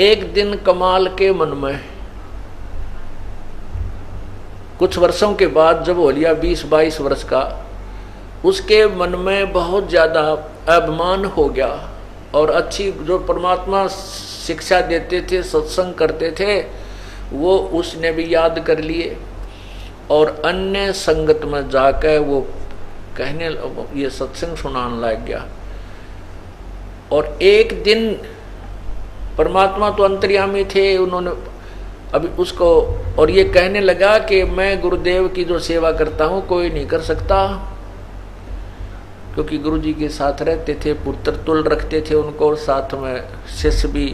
एक दिन कमाल के मन में, कुछ वर्षों के बाद जब हो लिया 20-22 वर्ष का, उसके मन में बहुत ज़्यादा अभिमान हो गया और अच्छी जो परमात्मा शिक्षा देते थे, सत्संग करते थे, वो उसने भी याद कर लिए और अन्य संगत में जाकर वो कहने ये सत्संग सुनाने लग गया। और एक दिन परमात्मा तो अंतर्यामी थे, उन्होंने अभी उसको और ये कहने लगा कि मैं गुरुदेव की जो सेवा करता हूँ कोई नहीं कर सकता, क्योंकि गुरु जी के साथ रहते थे, पुत्र तुल रखते थे उनको और साथ में शिष्य भी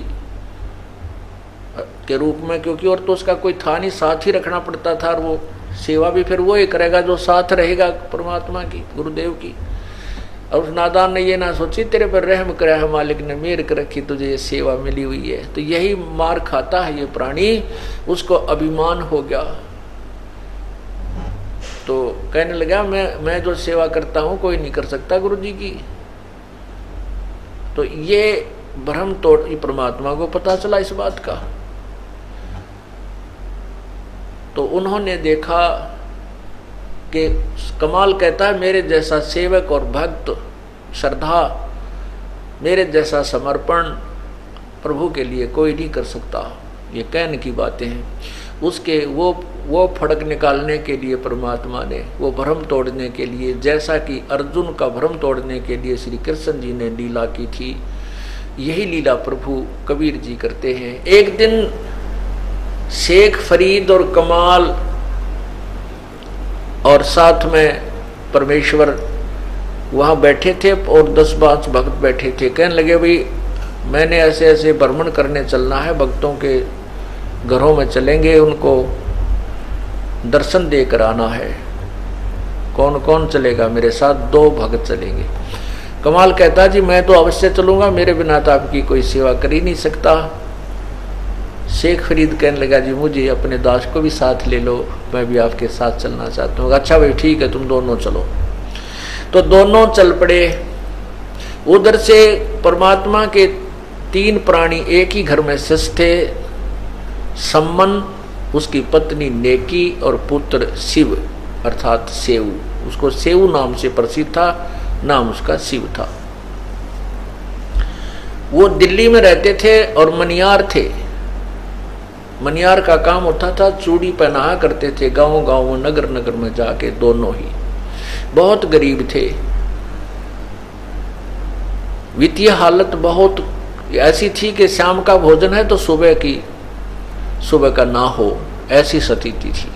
के रूप में, क्योंकि और तो उसका कोई था नहीं, साथ ही रखना पड़ता था। और वो सेवा भी फिर वो ही करेगा जो साथ रहेगा परमात्मा की, गुरुदेव की। और उस नादान ने ये ना सोची तेरे पर रहम करा है मालिक ने, मेर कर रखी तुझे ये सेवा मिली हुई है। तो यही मार खाता है ये प्राणी, उसको अभिमान हो गया। तो कहने लगा मैं जो सेवा करता हूँ कोई नहीं कर सकता गुरु जी की। तो ये भ्रम तोड़ परमात्मा को पता चला इस बात का। तो उन्होंने देखा कि कमाल कहता है मेरे जैसा सेवक और भक्त, श्रद्धा, मेरे जैसा समर्पण प्रभु के लिए कोई नहीं कर सकता। ये कहने की बातें हैं। उसके वो फड़क निकालने के लिए परमात्मा ने, वो भ्रम तोड़ने के लिए, जैसा कि अर्जुन का भ्रम तोड़ने के लिए श्री कृष्ण जी ने लीला की थी, यही लीला प्रभु कबीर जी करते हैं। एक दिन शेख फरीद और कमाल और साथ में परमेश्वर वहाँ बैठे थे और 10-5 भक्त बैठे थे। कहने लगे भाई मैंने ऐसे ऐसे भ्रमण करने चलना है, भक्तों के घरों में चलेंगे, उनको दर्शन देकर आना है। कौन कौन चलेगा मेरे साथ? 2 भक्त चलेंगे। कमाल कहता जी मैं तो अवश्य चलूँगा, मेरे बिना तो आपकी कोई सेवा कर ही नहीं सकता। शेख फरीद कहने लगा जी मुझे अपने दास को भी साथ ले लो, मैं भी आपके साथ चलना चाहता हूँ। अच्छा भाई ठीक है, तुम दोनों चलो। तो दोनों चल पड़े। उधर से परमात्मा के 3 प्राणी एक ही घर में शिष्य थे, सम्मन, उसकी पत्नी नेकी और पुत्र शिव अर्थात सेऊ। उसको सेऊ नाम से प्रसिद्ध था, नाम उसका शिव था। वो दिल्ली में रहते थे और मनियार थे। मनियार का काम होता था, चूड़ी पहनाया करते थे गांव गांव में, नगर नगर में जाके। दोनों ही बहुत गरीब थे। वित्तीय हालत बहुत ऐसी थी कि शाम का भोजन है तो सुबह का ना हो, ऐसी स्थिति थी।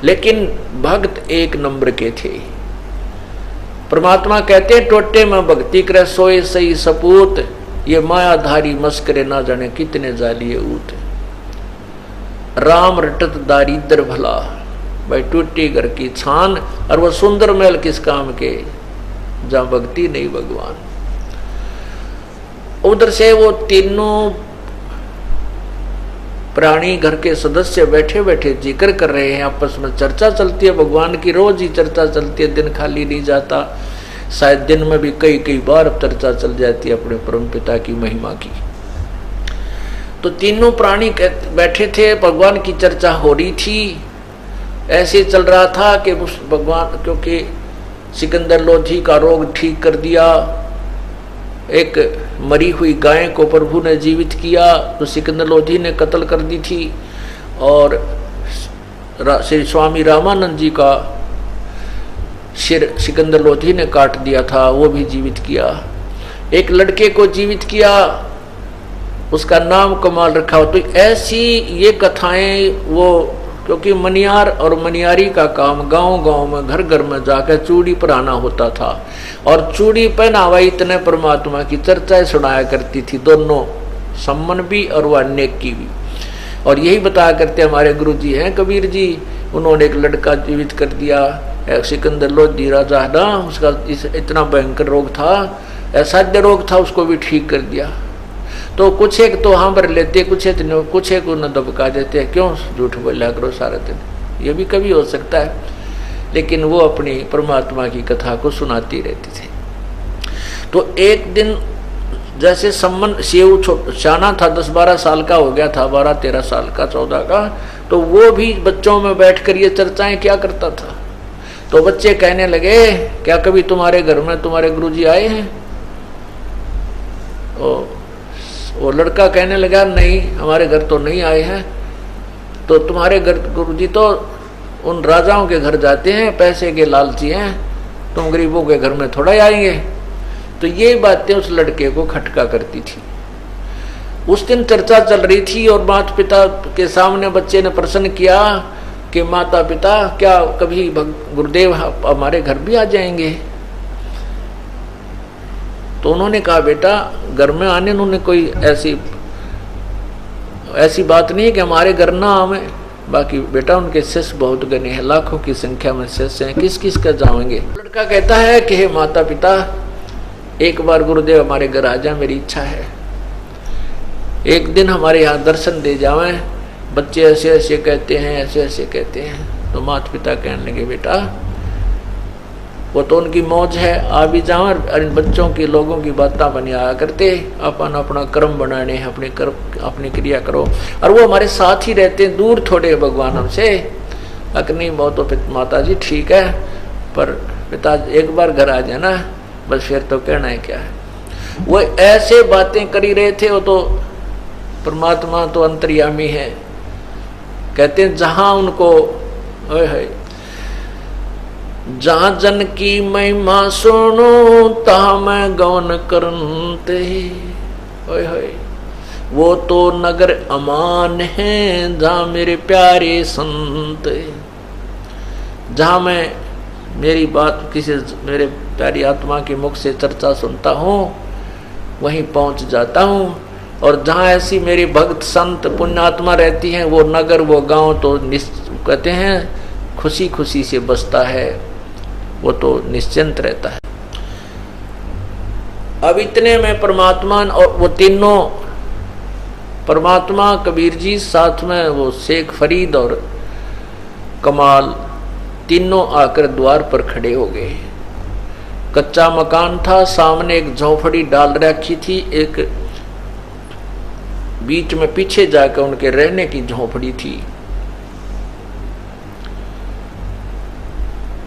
लेकिन भक्त एक नंबर के थे। परमात्मा कहते टोटे में भक्ति करे सोए सही सपूत, ये मायाधारी मस्करे ना जाने कितने जालिए ऊत। राम रटत दारिद्र भला, भाई टूटी घर की छान, और वह सुंदर महल किस काम के जहां भक्ति नहीं भगवान। उधर से वो तीनों प्राणी घर के सदस्य बैठे बैठे जिक्र कर रहे हैं, आपस में चर्चा चलती है भगवान की, रोज ही चर्चा चलती है, दिन खाली नहीं जाता। शायद दिन में भी कई बार चर्चा चल जाती है अपने परमपिता की महिमा की। तो तीनों प्राणी बैठे थे, भगवान की चर्चा हो रही थी। ऐसे चल रहा था कि भगवान, क्योंकि सिकंदर लोधी का रोग ठीक कर दिया, एक मरी हुई गाय को प्रभु ने जीवित किया, तो सिकंदर लोधी ने कत्ल कर दी थी। और श्री स्वामी रामानंद जी का सिर सिकंदर लोधी ने काट दिया था, वो भी जीवित किया। एक लड़के को जीवित किया, उसका नाम कमाल रखा। तो ऐसी ये कथाएं वो, क्योंकि मनियार और मनियारी का काम गांव गांव में घर घर में जाकर चूड़ी पहनाना होता था, और चूड़ी पहनावा इतने परमात्मा की चर्चाएं सुनाया करती थी, दोनों सम्मन भी और वह नेकी भी। और यही बताया करते हमारे गुरु जी हैं कबीर जी, उन्होंने एक लड़का जीवित कर दिया, सिकंदर लोधी राजा ना, उसका इतना भयंकर रोग था, असाध्य रोग था, उसको भी ठीक कर दिया। तो कुछ एक तो हाँ भर लेते, कुछ एक उन्हें दबका देते, क्यों झूठ बोला करो सारा दिन, ये भी कभी हो सकता है। लेकिन वो अपनी परमात्मा की कथा को सुनाती रहती थी। तो एक दिन जैसे सम्मन सेव शाना था, 10-12 साल का हो गया था, 12-13 साल का, 14 का, तो वो भी बच्चों में बैठकर ये चर्चाएं क्या करता था। तो बच्चे कहने लगे, क्या कभी तुम्हारे घर में तुम्हारे गुरुजी आए हैं? वो लड़का कहने लगा, नहीं हमारे घर तो नहीं आए हैं। तो तुम्हारे घर गुरुजी तो उन राजाओं के घर जाते हैं, पैसे के लालची हैं, तुम गरीबों के घर में थोड़ा आएंगे। तो ये बातें उस लड़के को खटका करती थी। उस दिन चर्चा चल रही थी और माता पिता के सामने बच्चे ने प्रश्न किया कि माता पिता क्या कभी गुरुदेव हमारे घर भी आ जाएंगे? तो उन्होंने कहा, बेटा घर में आने उन्होंने कोई ऐसी बात नहीं है कि हमारे घर ना आवे, बाकी बेटा उनके शिष्य बहुत गने हैं, लाखों की संख्या में शिष्य हैं, किस किस का जाएंगे? लड़का कहता है कि हे माता पिता, एक बार गुरुदेव हमारे घर आ जाए, मेरी इच्छा है, एक दिन हमारे यहाँ दर्शन दे जावें। बच्चे ऐसे ऐसे कहते हैं, ऐसे ऐसे कहते हैं। तो माता पिता कहने लगे, बेटा वो तो उनकी मौज है, आ भी जाओ, और इन बच्चों की लोगों की बातें बनी आया करते, अपन अपना कर्म बनाने हैं, अपनी क्रिया करो। और वो हमारे साथ ही रहते हैं, दूर थोड़े भगवान हमसे। अग्नि वो तो माता जी ठीक है, पर पिता एक बार घर आ जाना, बस फिर तो कहना है क्या है। वो ऐसे बातें करी रहे थे। वो तो परमात्मा तो अंतर्यामी है, कहते हैं जहां उनको जहां जन की महिमा सुनो तहां मैं गौन करते, वो तो नगर अमान है जहां मेरे प्यारे संत। जहां मैं मेरी बात किसी मेरे प्यारी आत्मा के मुख से चर्चा सुनता हूँ वहीं पहुंच जाता हूँ। और जहाँ ऐसी मेरी भक्त संत पुण्यात्मा रहती हैं, वो नगर वो गांव तो कहते हैं खुशी खुशी से बसता है, वो तो निश्चिंत रहता है। अब इतने में परमात्मा और वो तीनों, परमात्मा, कबीर जी, साथ में वो शेख फरीद और कमाल, तीनों आकर द्वार पर खड़े हो गए। कच्चा मकान था, सामने एक झोपड़ी डाल रखी थी, एक बीच में पीछे जाकर उनके रहने की झोपड़ी थी,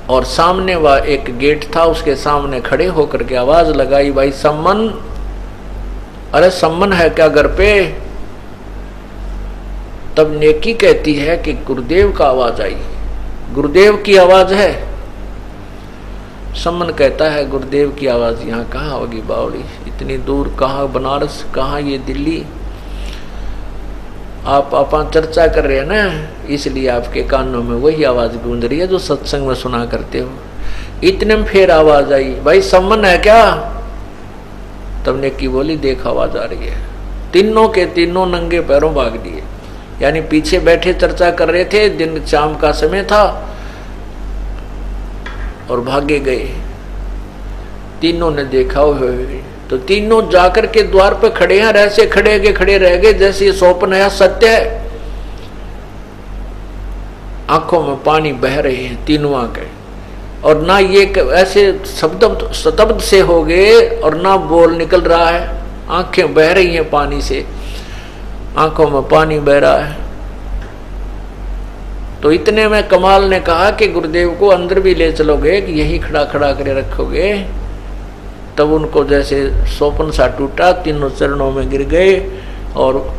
और सामने वह एक गेट था, उसके सामने खड़े होकर के आवाज लगाई, भाई सम्मन, अरे सम्मन है क्या घर पे? तब नेकी कहती है कि गुरुदेव का आवाज आई, गुरुदेव की आवाज है। सम्मन कहता है, गुरुदेव की आवाज यहाँ कहाँ होगी बावली, इतनी दूर, कहाँ बनारस, कहाँ ये दिल्ली। आप चर्चा कर रहे हैं ना, इसलिए आपके कानों में वही आवाज गूंज रही है जो सत्संग में सुना करते हो। इतने में फिर आवाज आई, भाई सम्मन है क्या? तब नेकी बोली, देख आवाज आ रही है। तीनों के तीनों नंगे पैरों भाग दिए, यानी पीछे बैठे चर्चा कर रहे थे, दिन शाम का समय था, और भागे गए। तीनों ने देखा हुए तो तीनों जाकर के द्वार पे खड़े हैं, ऐसे खड़े रह गए जैसे ये स्वप्न है, सत्य है। आंखों में पानी बह रहे हैं तीनों आके, और ना ये ऐसे स्तब्ध से हो गए और ना बोल निकल रहा है, आंखें बह रही हैं पानी से, आंखों में पानी बह रहा है। तो इतने में कमाल ने कहा कि गुरुदेव को अंदर भी ले चलोगे कि यही खड़ा करे रखोगे? तब उनको जैसे स्वप्न सा टूटा, तीनों चरणों में गिर गए, और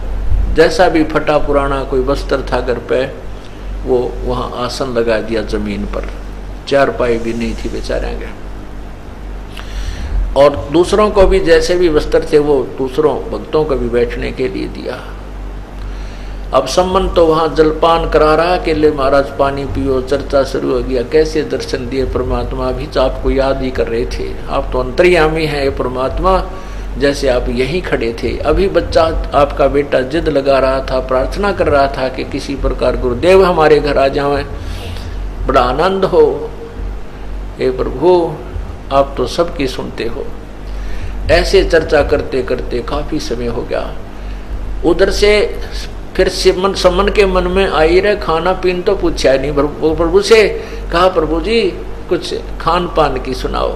जैसा भी फटा पुराना कोई वस्त्र था घर पे, वो वहाँ आसन लगा दिया जमीन पर, चारपाई भी नहीं थी बेचारे के। और दूसरों को भी जैसे भी वस्त्र थे वो दूसरों भक्तों को भी बैठने के लिए दिया। अब सम्मन तो वहाँ जलपान करा रहा कि ले महाराज पानी पियो, चर्चा शुरू हो गया, कैसे दर्शन दिए परमात्मा, अभी तो आपको याद ही कर रहे थे, आप तो अंतर्यामी हैं परमात्मा, जैसे आप यहीं खड़े थे। अभी बच्चा आपका बेटा जिद लगा रहा था, प्रार्थना कर रहा था कि किसी प्रकार गुरुदेव हमारे घर आ जाएं, बड़ा आनंद हो। हे प्रभु, आप तो सबकी सुनते हो। ऐसे चर्चा करते करते काफी समय हो गया। उधर से फिर सम्मन के मन में आई रहे, खाना पीन तो पूछा नहीं, प्रभु से कहा, प्रभु जी कुछ खान पान की सुनाओ।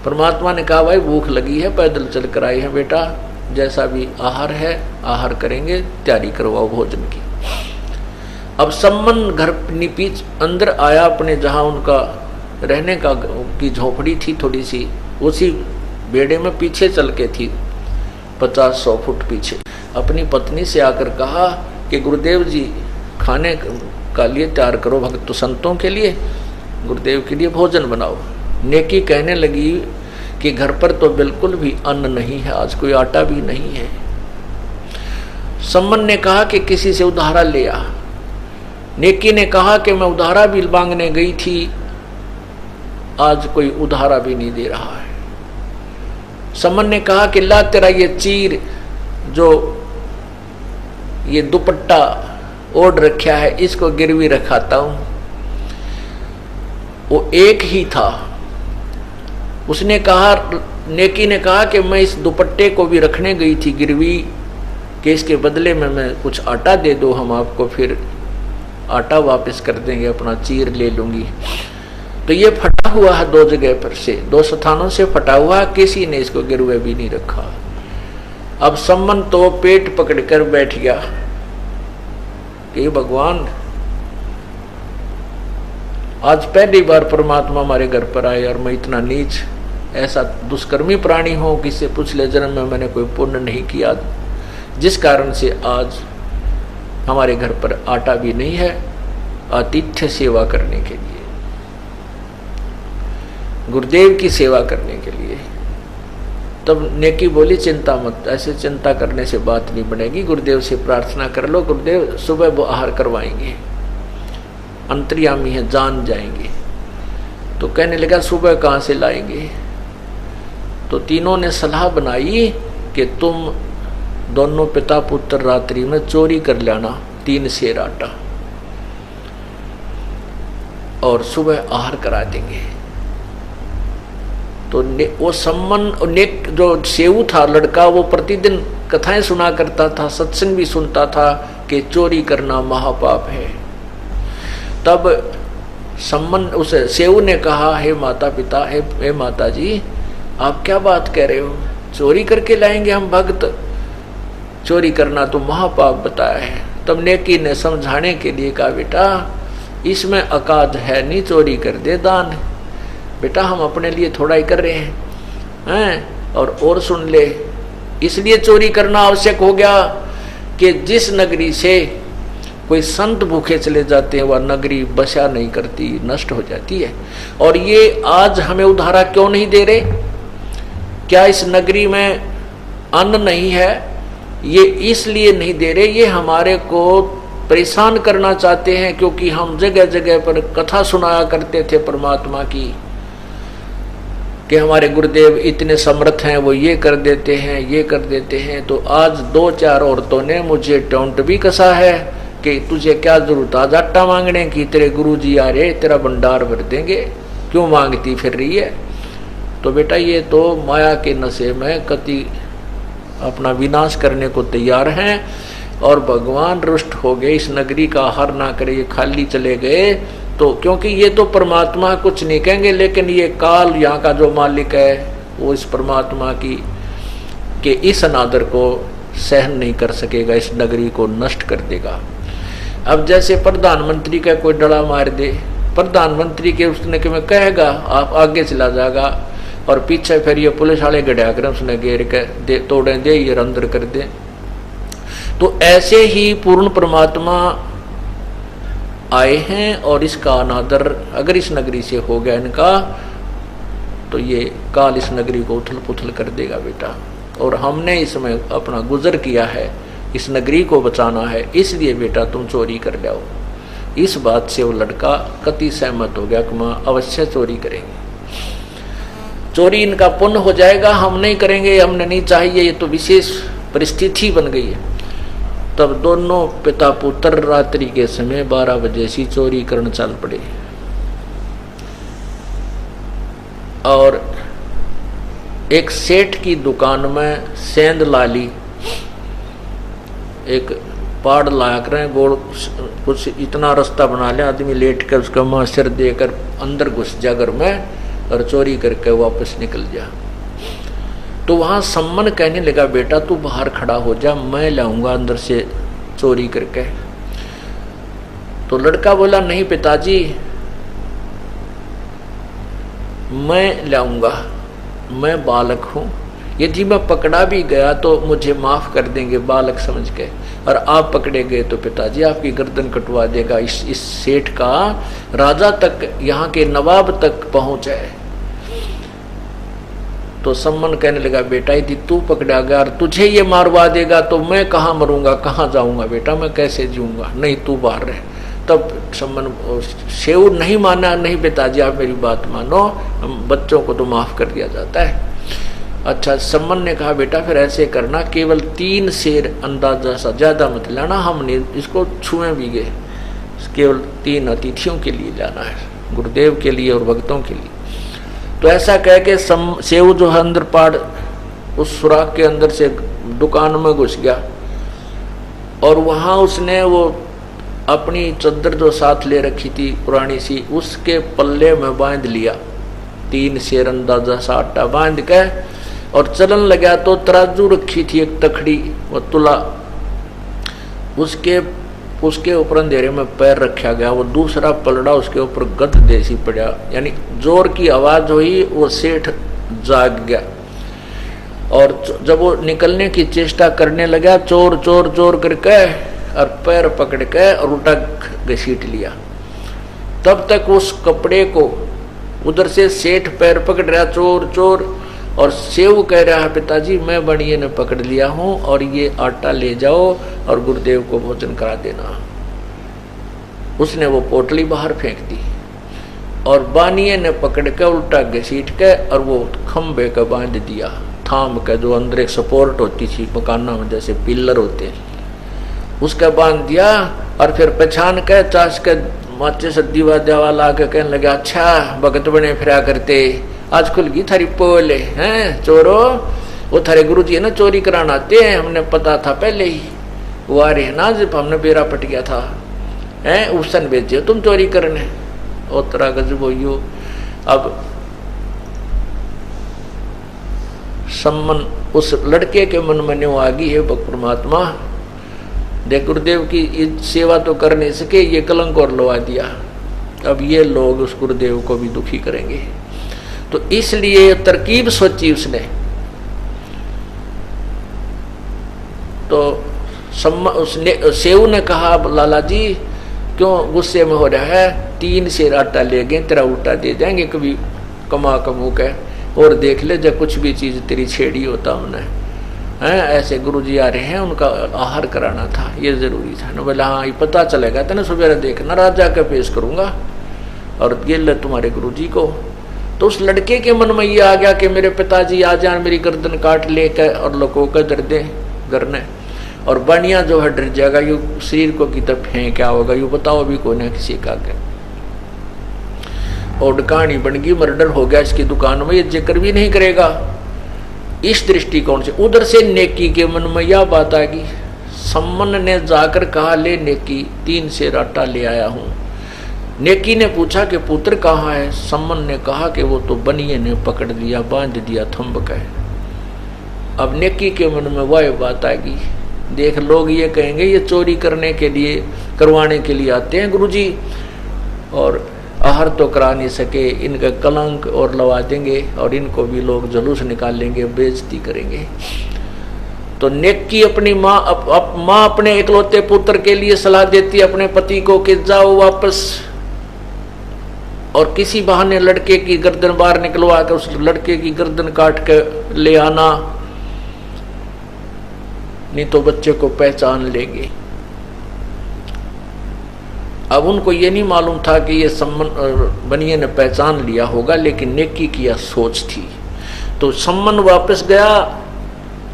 परमात्मा ने कहा भाई भूख लगी है, पैदल चल कर आए हैं बेटा, जैसा भी आहार है आहार करेंगे, तैयारी करवाओ भोजन की। अब सम्मन घर पीछ अंदर आया अपने, जहाँ उनका रहने का की झोपड़ी थी थोड़ी सी, उसी बेड़े में पीछे चल के थी 50-100 फुट पीछे। अपनी पत्नी से आकर कहा कि गुरुदेव जी खाने का लिए तैयार करो, भक्त संतों के लिए, गुरुदेव के लिए भोजन बनाओ। नेकी कहने लगी कि घर पर तो बिल्कुल भी अन्न नहीं है, आज कोई आटा भी नहीं है। सम्मन ने कहा कि किसी से उधारा ले आ। नेकी ने कहा कि मैं उधारा भी मांगने गई थी, आज कोई उधारा भी नहीं दे रहा है। सम्मन ने कहा कि ला तेरा ये चीर जो ये दुपट्टा ओढ़ रखा है, इसको गिरवी रखाता हूं। वो एक ही था। उसने कहा, नेकी ने कहा कि मैं इस दुपट्टे को भी रखने गई थी गिरवी, कि इसके बदले में मैं कुछ आटा दे दो, हम आपको फिर आटा वापस कर देंगे, अपना चीर ले लूंगी। तो ये फटा हुआ है 2 जगह पर से, 2 स्थानों से फटा हुआ, किसी ने इसको गिरवे भी नहीं रखा। अब सम्मन तो पेट पकड़कर बैठ गया कि भगवान, आज पहली बार परमात्मा हमारे घर पर आए और मैं इतना नीच, ऐसा दुष्कर्मी प्राणी हूं कि इससे पिछले जन्म में मैंने कोई पुण्य नहीं किया, जिस कारण से आज हमारे घर पर आटा भी नहीं है आतिथ्य सेवा करने के लिए, गुरुदेव की सेवा करने के लिए। तब नेकी बोली, चिंता मत, ऐसे चिंता करने से बात नहीं बनेगी, गुरुदेव से प्रार्थना कर लो, गुरुदेव सुबह वो आहार करवाएंगे, अंतर्यामी है, जान जाएंगे। तो कहने लगा सुबह कहाँ से लाएंगे? तो तीनों ने सलाह बनाई कि तुम दोनों पिता पुत्र रात्रि में चोरी कर लाना 3 सेर आटा और सुबह आहार करा देंगे। तो वो सम्मन जो सेऊ था लड़का, वो प्रतिदिन कथाएं सुना करता था, सत्संग भी सुनता था कि चोरी करना महापाप है। तब सम्मन उस सेऊ ने कहा, हे माता पिता, हे माता जी, आप क्या बात कह रहे हो, चोरी करके लाएंगे हम भक्त? चोरी करना तो महापाप बताया है। तब नेकी ने समझाने के लिए कहा, बेटा इसमें अकाज है नहीं, चोरी कर दे दान। बेटा हम अपने लिए थोड़ा ही कर रहे हैं। और सुन ले, इसलिए चोरी करना आवश्यक हो गया कि जिस नगरी से कोई संत भूखे चले जाते हैं, वह नगरी बसा नहीं करती, नष्ट हो जाती है। और ये आज हमें उधारा क्यों नहीं दे रहे? क्या इस नगरी में अन्न नहीं है? ये इसलिए नहीं दे रहे, ये हमारे को परेशान करना चाहते हैं, क्योंकि हम जगह जगह पर कथा सुनाया करते थे परमात्मा की कि हमारे गुरुदेव इतने समर्थ हैं, वो ये कर देते हैं, ये कर देते हैं। तो आज 2-4 औरतों ने मुझे टोंट भी कसा है कि तुझे क्या जरूरत आज आटा मांगने की, तेरे गुरुजी आ रहे, तेरा भंडार भर देंगे, क्यों मांगती फिर रही है? तो बेटा ये तो माया के नशे में कति अपना विनाश करने को तैयार हैं, और भगवान रुष्ट हो गए, इस नगरी का आहार ना करे, ये खाली चले गए। तो क्योंकि ये तो परमात्मा कुछ नहीं कहेंगे, लेकिन ये काल यहाँ का जो मालिक है वो इस परमात्मा की के इस अनादर को सहन नहीं कर सकेगा, इस नगरी को नष्ट कर देगा। अब जैसे प्रधानमंत्री का कोई डड़ा मार दे, प्रधानमंत्री के उसने कि मैं कहेगा आप आगे चला जाएगा, और पीछे फिर ये पुलिस वाले गड्या कर उसने घेर के तोड़े दे, ये अंदर कर दे। तो ऐसे ही पूर्ण परमात्मा आए हैं, और इसका अनादर अगर इस नगरी से हो गया इनका, तो ये काल इस नगरी को उथल पुथल कर देगा बेटा। और हमने इसमें अपना गुजर किया है, इस नगरी को बचाना है, इसलिए बेटा तुम चोरी कर लाओ। इस बात से वो लड़का कति सहमत हो गया कि मां अवश्य चोरी करेंगे, चोरी इनका पुण्य हो जाएगा, हम नहीं करेंगे, हमने नहीं चाहिए, ये तो विशेष परिस्थिति बन गई है। तब दोनों पिता पुत्र रात्रि के समय 12 बजे से चोरी करने चल पड़े। और एक सेठ की दुकान में सेंध लाली, एक पाड़ लाया करें गोल, कुछ इतना रास्ता बना लिया, आदमी लेट कर उसका मुंह सिर देकर अंदर घुस जा घर में, और चोरी करके वापस निकल जा। तो वहां सम्मन कहने लगा, बेटा तू बाहर खड़ा हो जा, मैं लाऊंगा अंदर से चोरी करके। तो लड़का बोला, नहीं पिताजी मैं लाऊंगा, मैं बालक हूं, यदि मैं पकड़ा भी गया तो मुझे माफ कर देंगे बालक समझ के, और आप पकड़े गए तो पिताजी आपकी गर्दन कटवा देगा। इस सेठ का राजा तक, यहाँ के नवाब तक पहुंच है। तो सम्मन कहने लगा, बेटा यदि तू पकड़ा गया और तुझे ये मारवा देगा तो मैं कहाँ मरूंगा, कहाँ जाऊंगा बेटा, मैं कैसे जीऊंगा, नहीं तू बाहर रह। तब सम्मन शेऊ नहीं माना, नहीं पिताजी आप मेरी बात मानो, बच्चों को तो माफ कर दिया जाता है। अच्छा, सम्मन ने कहा, बेटा फिर ऐसे करना, केवल 3 शेर अंदाजा सा, ज्यादा मत लाना, हमने इसको छुए भी गए, केवल 3 अतिथियों के लिए लाना है, गुरुदेव के लिए और भक्तों के लिए। तो ऐसा कह के शेऊ जो है अंदर पाड़ उस सुराख के अंदर से दुकान में घुस गया, और वहां उसने वो अपनी चद्दर जो साथ ले रखी थी पुरानी सी, उसके पल्ले में बांध लिया 3 शेर अंदाजा सा आटा बांध के, और चलन लगा। तो तराजू रखी थी एक तखड़ी, वो तुला, उसके ऊपर अंधेरे में पैर रखा गया, वो दूसरा पलड़ा उसके ऊपर गद देसी पड़ा, यानी जोर की आवाज हुई, वो सेठ जाग गया। और जब वो निकलने की चेष्टा करने लगा, चोर चोर चोर करके और पैर पकड़ के और उल्टा घसीट लिया। तब तक उस कपड़े को उधर से सेठ पैर पकड़ रहा, चोर चोर, और शेऊ कह रहा है, पिताजी मैं बनिए ने पकड़ लिया हूं, और ये आटा ले जाओ और गुरुदेव को भोजन करा देना। उसने वो पोटली बाहर फेंक दी, और बानिए ने पकड़ के उल्टा घसीट के और वो खंबे का बांध दिया, थाम के, जो अंदर एक सपोर्ट होती थी मकाना में जैसे पिलर होते हैं, उसका बांध दिया। और फिर पहचान के चाश के माचे से दीवा देवा ला के कहने लगा, अच्छा भगत बने फिरा करते, आज खुल गई थारी पोल हैं चोरो, वो थारे गुरुजी है ना चोरी कराना आते हैं, हमने पता था पहले ही, वो आ रहे ना जब हमने बेरा पट गया था, हैं उसन बेचे तुम चोरी करने, और तरह गजब हो। अब सम्मन उस लड़के के मन में न्यू आ गई है, परमात्मा देख गुरुदेव की सेवा तो कर नहीं सके, ये कलंक और लवा दिया, अब ये लोग उस गुरुदेव को भी दुखी करेंगे। तो इसलिए तरकीब सोची उसने। तो उसने शेऊ ने कहा, लाला जी क्यों गुस्से में हो रहा है, 3 शेर आटा ले गए, तेरा उल्टा दे देंगे कभी कमा कमू के, और देख ले जब कुछ भी चीज तेरी छेड़ी होता हमने हैं, ऐसे गुरुजी आ रहे हैं, उनका आहार कराना था, ये जरूरी था ना। बोला हाँ ये पता चलेगा तेना सवेरे देखना, राजा का पेश करूंगा और ये ले तुम्हारे गुरुजी को। तो उस लड़के के मन में ये आ गया कि मेरे पिताजी आ जाए, मेरी गर्दन काट लेकर और लोगों का डर दे करने, और बनिया जो है डर जाएगा, यू शरीर को की तब फेंक क्या होगा, यू बताओ भी कोई ना किसी का क्या। और कहानी बन गई, मर्डर हो गया इसकी दुकान में, ये जिक्र भी नहीं करेगा। इस दृष्टिकोण से उधर से नेकी के मन में यह बात आ गई। सम्मन ने जाकर कहा, ले नेकी 3 शेर आटा ले आया हूं। नेकी ने पूछा कि पुत्र कहाँ है? सम्मन ने कहा कि वो तो बनिए ने पकड़ लिया, बांध दिया थंब का। अब नेकी के मन में वह बात आ गई, देख लोग ये कहेंगे ये चोरी करने के लिए, करवाने के लिए आते हैं गुरुजी, और आहार तो करा नहीं सके, इनका कलंक और लवा देंगे, और इनको भी लोग जुलूस निकालेंगे, बेइज्जती करेंगे। तो नेकी अपनी माँ अपने इकलौते पुत्र के लिए सलाह देती अपने पति को कि जाओ वापस, और किसी बहाने लड़के की गर्दन बाहर निकलवा कर उस लड़के की गर्दन काट कर ले आना, नहीं तो बच्चे को पहचान लेंगे। अब उनको ये नहीं मालूम था कि ये सम्मन बनिए ने पहचान लिया होगा, लेकिन नेकी की यह सोच थी। तो सम्मन वापस गया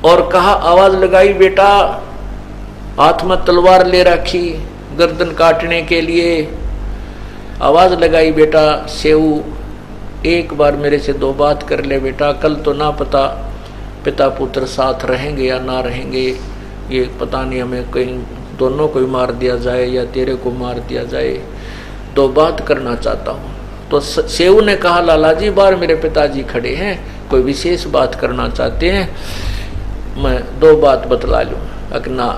और कहा, आवाज लगाई, बेटा हाथ में तलवार ले रखी गर्दन काटने के लिए, आवाज लगाई, बेटा शेऊ एक बार मेरे से 2 बात कर ले बेटा, कल तो ना पता पिता पुत्र साथ रहेंगे या ना रहेंगे, ये पता नहीं, हमें कहीं दोनों को ही मार दिया जाए या तेरे को मार दिया जाए, 2 बात करना चाहता हूँ। तो सेऊ ने कहा, लाला जी बाहर मेरे पिताजी खड़े हैं, कोई विशेष बात करना चाहते हैं, मैं 2 बात बतला लूँ। अकना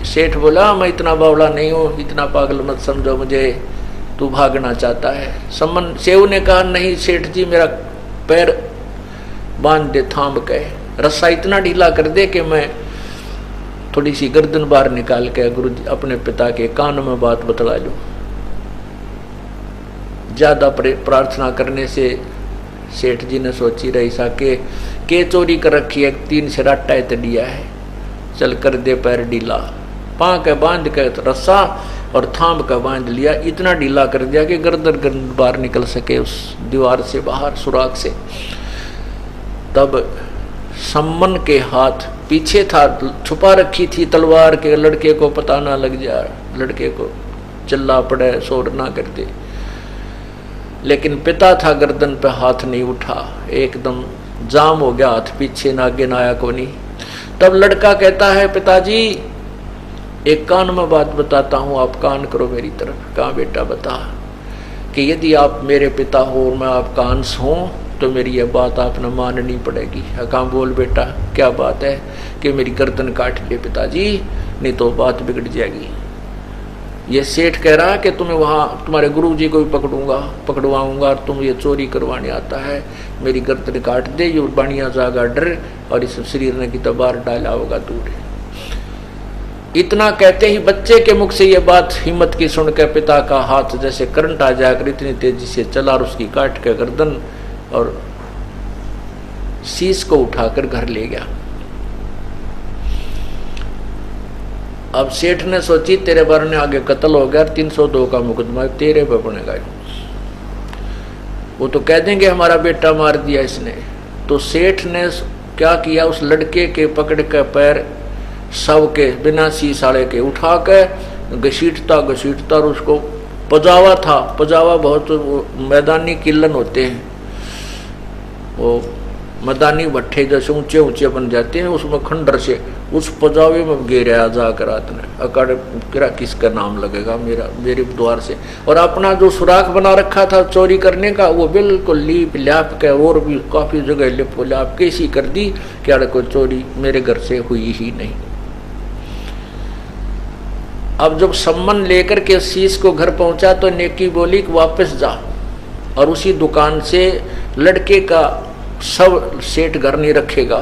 सेठ बोला, मैं इतना बावड़ा नहीं हूँ, इतना पागल मत समझो मुझे, तू भागना चाहता है। सम्मन सेऊ ने कहा, नहीं सेठ जी मेरा पैर बांध दे, थाम के रस्सा इतना ढीला कर दे कि मैं थोड़ी सी गर्दन बाहर निकाल के गुरु जी अपने पिता के कान में बात बतला लूं। ज्यादा प्रार्थना करने से सेठ जी ने सोची रही सा के चोरी कर रखी है, 3 शराटा तड़िया है, चल कर दे पैर ढीला। पाँ के बांध के रस्सा और थाम का बांध लिया, इतना ढीला कर दिया कि गर्दन बाहर निकल सके उस दीवार से बाहर, सुराख से। तब सम्मन के हाथ पीछे था, छुपा रखी थी तलवार के, लड़के को पता ना लग जाए, लड़के को चिल्ला पड़े, शोर ना कर दे। लेकिन पिता था, गर्दन पे हाथ नहीं उठा, एकदम जाम हो गया हाथ, पीछे ना आगे ना आया को नहीं। तब लड़का कहता है, पिताजी एक कान में बात बताता हूँ, आप कान करो मेरी तरफ। कहा बेटा बता, कि यदि आप मेरे पिता हो और मैं आपका अंश हूँ तो मेरी यह बात आपने माननी पड़ेगी। कहा बोल बेटा क्या बात है? कि मेरी गर्दन काट ले पिताजी, नहीं तो बात बिगड़ जाएगी। ये सेठ कह रहा है कि तुम्हें वहाँ तुम्हारे गुरुजी को भी पकड़वाऊंगा और तुम ये चोरी करवाने आता है, मेरी गर्दन काट दे, ये बढ़िया जागा डर और इस शरीर ने की तबार डाला होगा दूर। इतना कहते ही बच्चे के मुख से ये बात हिम्मत की सुनकर पिता का हाथ जैसे करंट आ जाकर इतनी तेजी से चला और उसकी काट के गर्दन और शीश को उठाकर घर ले गया। अब सेठ ने सोची तेरे बारे में आगे कत्ल हो गया, 302 का मुकदमा तेरे पे बनेगा, वो तो कह देंगे हमारा बेटा मार दिया इसने। तो सेठ ने क्या किया, उस लड़के के पकड़ के पैर सब के बिना शीश आड़े के उठा के घसीटता और उसको पजावा था, पजावा बहुत मैदानी किलन होते हैं, वो मैदानी भट्ठे जैसे ऊंचे ऊंचे बन जाते हैं, उसमें खंडर से उस पजावे में गिरा जाकर रात ने अकड़ गिरा, किसका नाम लगेगा मेरे द्वार से। और अपना जो सुराख बना रखा था चोरी करने का, वो बिल्कुल लीप ल्याप के और भी काफी जगह लिप ल्याप कैसी कर दी कि कोई चोरी मेरे घर से हुई ही नहीं। अब जब सम्मन लेकर के शीश को घर पहुंचा तो नेकी बोली कि वापस जा और उसी दुकान से लड़के का सब सेठ घर नहीं रखेगा,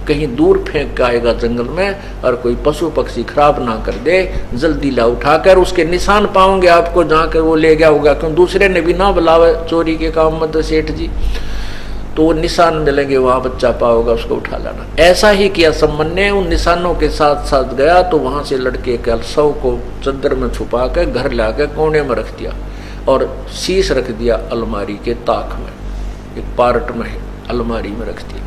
कहीं दूर फेंक के आएगा जंगल में, और कोई पशु पक्षी खराब ना कर दे, जल्दी ला उठाकर उसके निशान पाओगे आपको जहाँ कर वो ले गया होगा, क्यों दूसरे ने भी ना बुलावे चोरी के काम मत सेठ जी, तो वो निशान मिलेंगे, वहां बच्चा पाओगा, उसको उठा लाना। ऐसा ही किया सम्मन ने, उन निशानों के साथ साथ गया तो वहां से लड़के के शव को चद्दर में छुपा कर घर लाकर कोने में रख दिया और शीश रख दिया अलमारी के ताक में, एक पार्ट में अलमारी में रख दिया।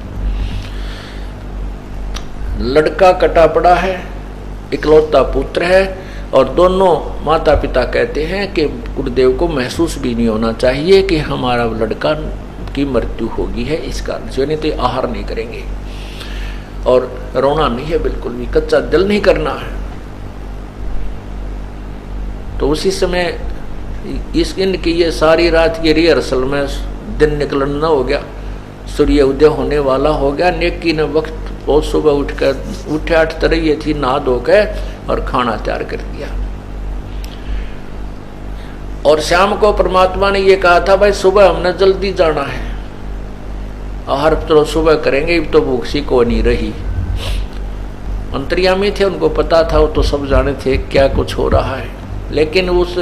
लड़का कटा पड़ा है, इकलौता पुत्र है, और दोनों माता पिता कहते हैं कि गुरुदेव को महसूस भी नहीं होना चाहिए कि हमारा लड़का की मृत्यु होगी है, इस कारण से, नहीं तो आहार नहीं करेंगे। और रोना नहीं है बिल्कुल भी, कच्चा दिल नहीं करना है। तो उसी समय इनकी ये सारी रात की रिहर्सल में दिन निकलना हो गया, सूर्य उदय होने वाला हो गया। नेकी ने वक्त बहुत सुबह उठे 8 तरह ये थी, नहा धो के और खाना तैयार कर दिया। और शाम को परमात्मा ने ये कहा था भाई सुबह हमने जल्दी जाना है, आहार चलो सुबह करेंगे, तो भूख सी को नहीं रही। अंतर्यामी थे, उनको पता था, वो तो सब जाने थे क्या कुछ हो रहा है, लेकिन उस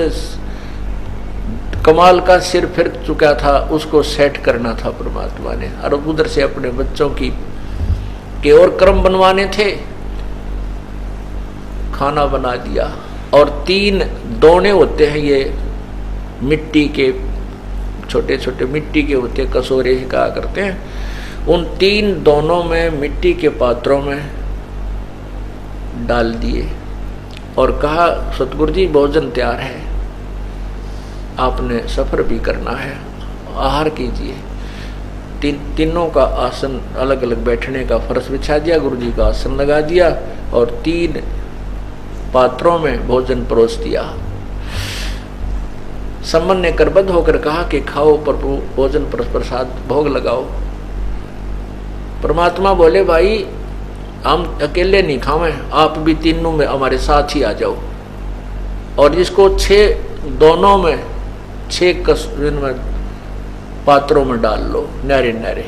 कमाल का सिर फिर चुका था, उसको सेट करना था परमात्मा ने, और उधर से अपने बच्चों के और कर्म बनवाने थे। खाना बना दिया और 3 दोने होते हैं, ये मिट्टी के छोटे छोटे मिट्टी के होते, कसोरे कहा करते हैं, उन 3 दोनों में मिट्टी के पात्रों में डाल दिए और कहा सतगुरु जी भोजन तैयार है, आपने सफर भी करना है, आहार कीजिए। तीनों का आसन अलग अलग बैठने का फर्श बिछा दिया, गुरु जी का आसन लगा दिया और 3 पात्रों में भोजन परोस दिया। सम्मन ने करबद्ध होकर कहा कि खाओ प्रभु भोजन प्रसाद भोग लगाओ। परमात्मा बोले भाई हम अकेले नहीं खावें, आप भी तीनों में हमारे साथ ही आ जाओ और इसको 6 दोनों में 6 में पात्रों में डाल लो न्यारे न्यारे।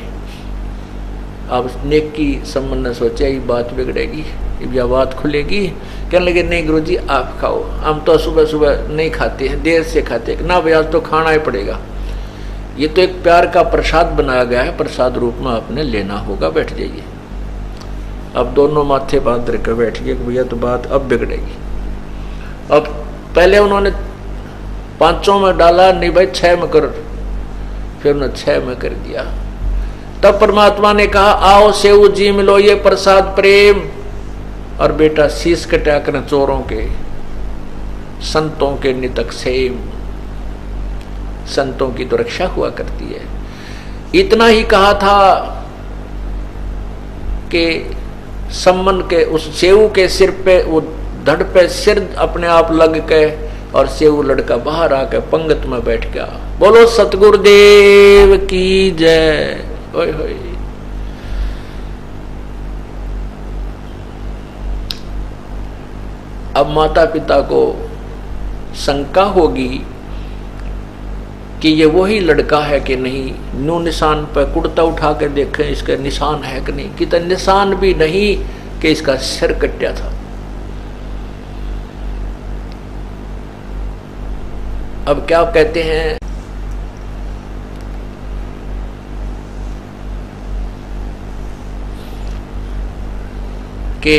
अब नेकी सम्मन ने सोचा ये बात बिगड़ेगी, यह बात खुलेगी। कहने लगे नहीं गुरुजी आप खाओ, हम तो सुबह सुबह नहीं खाते हैं, देर से खाते हैं। ना भाई आज तो खाना ही पड़ेगा, ये तो एक प्यार का प्रसाद बनाया गया है, प्रसाद रूप में आपने लेना होगा, बैठ जाइए। अब दोनों माथे बांध कर बैठ गए, भैया तो बात अब बिगड़ेगी। अब पहले उन्होंने 5 में डाला, नहीं भाई 6 में कर, फिर उन्होंने 6 में कर दिया। तब परमात्मा ने कहा आओ सेऊ जी मिलो ये प्रसाद प्रेम। और बेटा शीश कटा कर चोरों के संतों के नितक सेम, संतों की तो रक्षा हुआ करती है। इतना ही कहा था कि सम्मन के उस सेऊ के सिर पे वो धड़ पे सिर अपने आप लग के और सेऊ लड़का बाहर आकर पंगत में बैठ गया। बोलो सतगुरुदेव की जय। ओए होए अब माता पिता को शंका होगी कि ये वही लड़का है कि नहीं। न्यू निशान पर कुर्ता उठा कर देखें इसका निशान है कि नहीं, कि तो निशान भी नहीं कि इसका सिर कटा था। अब क्या कहते हैं कि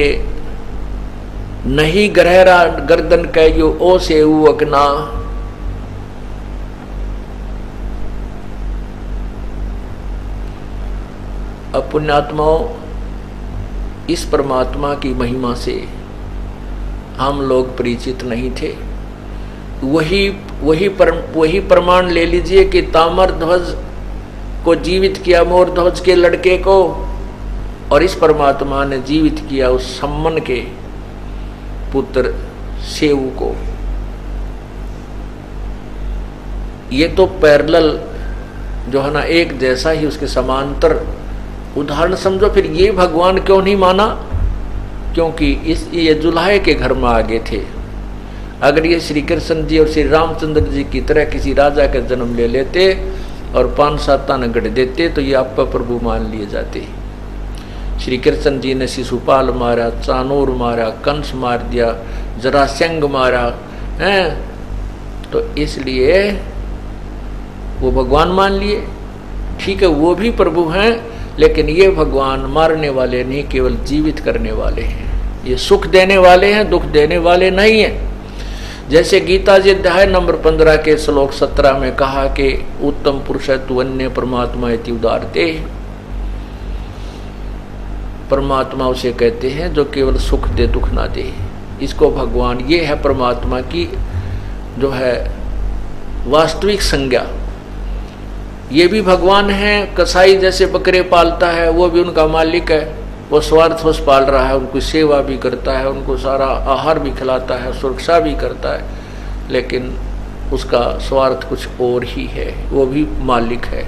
नहीं गहरा गर्दन कहो ओ से अकना, अब पुण्यात्माओं इस परमात्मा की महिमा से हम लोग परिचित नहीं थे। वही प्रमाण ले लीजिए कि ताम्र ध्वज को जीवित किया मोर ध्वज के लड़के को, और इस परमात्मा ने जीवित किया उस सम्मन के पुत्र सेऊ को। ये तो पैरेलल जो है ना, एक जैसा ही उसके समांतर उदाहरण समझो। फिर ये भगवान क्यों नहीं माना? क्योंकि ये जुलाहे के घर में आ गए थे। अगर ये श्री कृष्ण जी और श्री रामचंद्र जी की तरह किसी राजा का जन्म ले लेते और 5-7 गढ़ देते तो ये आपका प्रभु मान लिए जाते। श्री कृष्ण जी ने शिशुपाल मारा, चानूर मारा, कंस मार दिया, जरासंध मारा है, तो इसलिए वो भगवान मान लिए। ठीक है वो भी प्रभु हैं, लेकिन ये भगवान मारने वाले नहीं, केवल जीवित करने वाले हैं। ये सुख देने वाले हैं, दुख देने वाले नहीं हैं। जैसे गीता जी अध्याय नंबर 15 के श्लोक 17 में कहा कि उत्तम पुरुष तु अन्य परमात्मा इति उदारते। परमात्मा उसे कहते हैं जो केवल सुख दे दुख ना दे। इसको भगवान, ये है परमात्मा की जो है वास्तविक संज्ञा। ये भी भगवान है। कसाई जैसे बकरे पालता है वो भी उनका मालिक है, वो स्वार्थवश पाल रहा है, उनकी सेवा भी करता है, उनको सारा आहार भी खिलाता है, सुरक्षा भी करता है, लेकिन उसका स्वार्थ कुछ और ही है, वो भी मालिक है।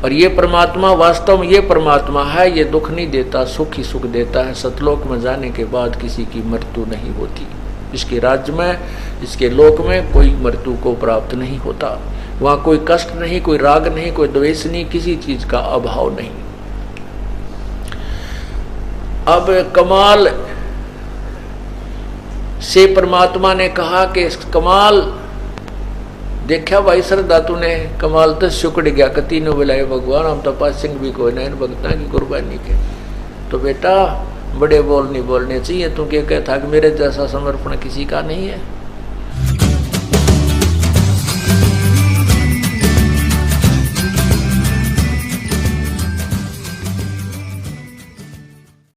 और ये परमात्मा वास्तव में ये परमात्मा है, ये दुख नहीं देता, सुख ही सुख देता है। सतलोक में जाने के बाद किसी की मृत्यु नहीं होती, इसके राज्य में, इसके लोक में कोई मृत्यु को प्राप्त नहीं होता। वहाँ कोई कष्ट नहीं, कोई राग नहीं, कोई द्वेष नहीं, किसी चीज का अभाव नहीं। अब कमाल से परमात्मा ने कहा कि कमाल देखा भाई श्रद्धा तूने, कमाल तो शुक्र गया कति ने बुलाए भगवान, हम तो पास सिंह भी कोई नहीं भगता की कुर्बानी के। तो बेटा बड़े बोल नहीं बोलने चाहिए, तू क्या कहता कि मेरे जैसा समर्पण किसी का नहीं है।